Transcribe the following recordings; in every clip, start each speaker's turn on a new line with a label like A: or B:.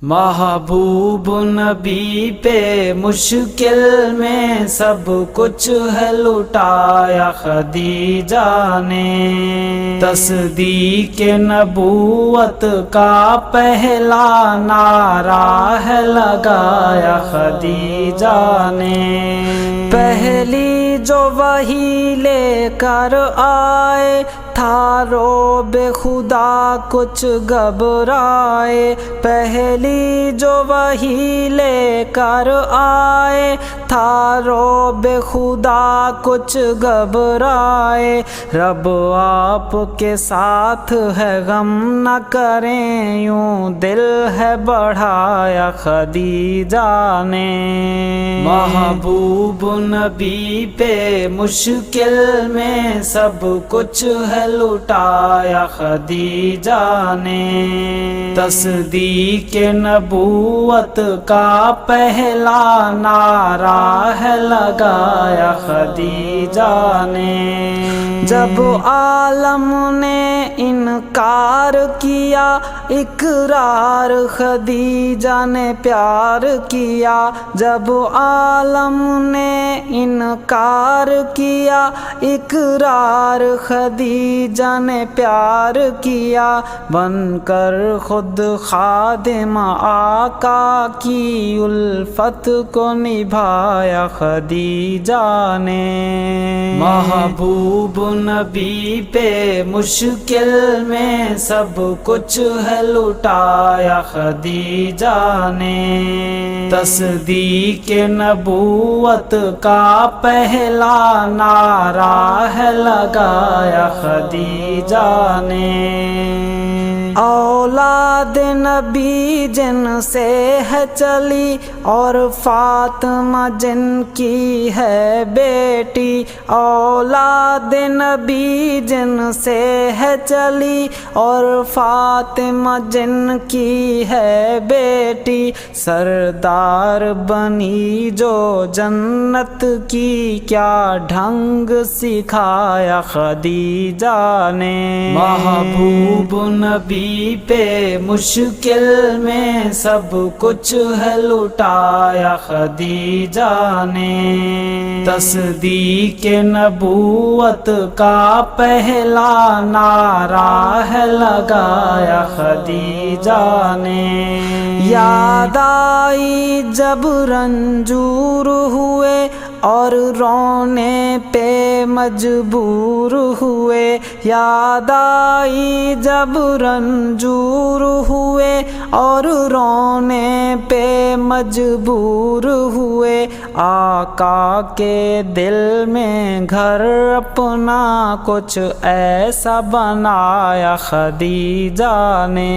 A: محبوب نبی پہ مشکل میں سب کچھ ہے لٹایا خدیجہ نے، تصدیق نبوت کا پہلا نعرہ ہے لگایا خدیجہ نے۔ پہلی جو وحی لے کر آئے تھا روب خدا کچھ گھبرائے، پہلی جو وحی لے کر آئے تھا روب خدا کچھ گھبرائے، رب آپ کے ساتھ ہے غم نہ کریں یوں دل ہے بڑھایا خدیجہ نے۔ محبوب نبی پہ مشکل میں سب کچھ ہے لٹایا خدیجہ نے، تصدیق نبوت کا پہلا نعرہ ہے لگایا خدیجہ نے۔ جب عالم نے انکار کیا اقرار خدیجہ نے پیار کیا، جب عالم نے انکار کیا اقرار خدیجہ نے پیار کیا، بن کر خود خادم آقا کی الفت کو نبھایا خدیجہ نے۔ محبوب نبی پہ مشکل میں سب کچھ ہے لٹایا خدیجہ نے، تصدیق نبوت کا پہلا نعرہ ہے لگایا خدیجہ نے۔ اولاد نبی جن سے ہے چلی اور فاطمہ جن کی ہے بیٹی، اولاد نبی جن سے ہے چلی اور فاطمہ جن کی ہے بیٹی، سردار بنی جو جنت کی کیا ڈھنگ سکھایا خدیجہ نے۔ محبوب نبی پہ مشکل میں سب کچھ ہے لٹایا خدیجہ نے، تصدیق نبوت کا پہلا نعرہ ہے لگایا خدیجہ نے۔ یاد آئی جب رنجور ہوئے اور رونے پہ مجبور ہوئے، یاد آئی جب رنجور ہوئے اور رونے پہ مجبور ہوئے، آقا کے دل میں گھر اپنا کچھ ایسا بنایا خدیجہ نے۔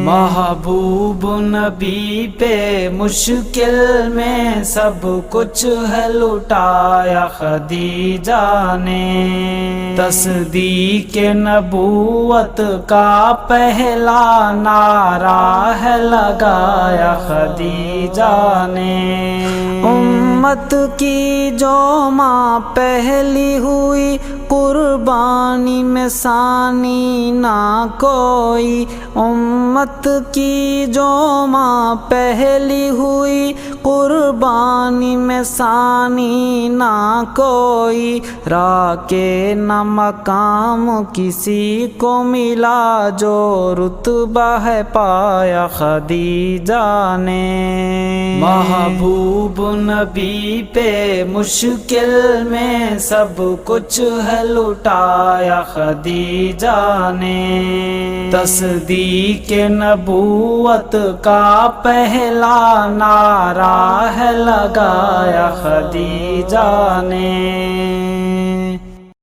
A: محبوب نبی پہ مشکل میں سب کچھ ہے لٹایا خدیجہ نے، تصدیق نبوت کا پہلا نعرہ ہے لگایا خدیجہ نے۔ امت کی جو ماں پہلی ہوئی قربانی میں ثانی نہ کوئی، امت کی جو ماں پہلی ہوئی قربانی میں ثانی نہ کوئی، راکے نہ مقام کسی کو ملا جو رتبہ ہے پایا خدیجہ نے۔ محبوب نبی پہ مشکل میں سب کچھ ہے لٹایا خدیجہ نے، تصدیق نبوت کا پہلا نعرہ ہے لگایا خدیجہ نے۔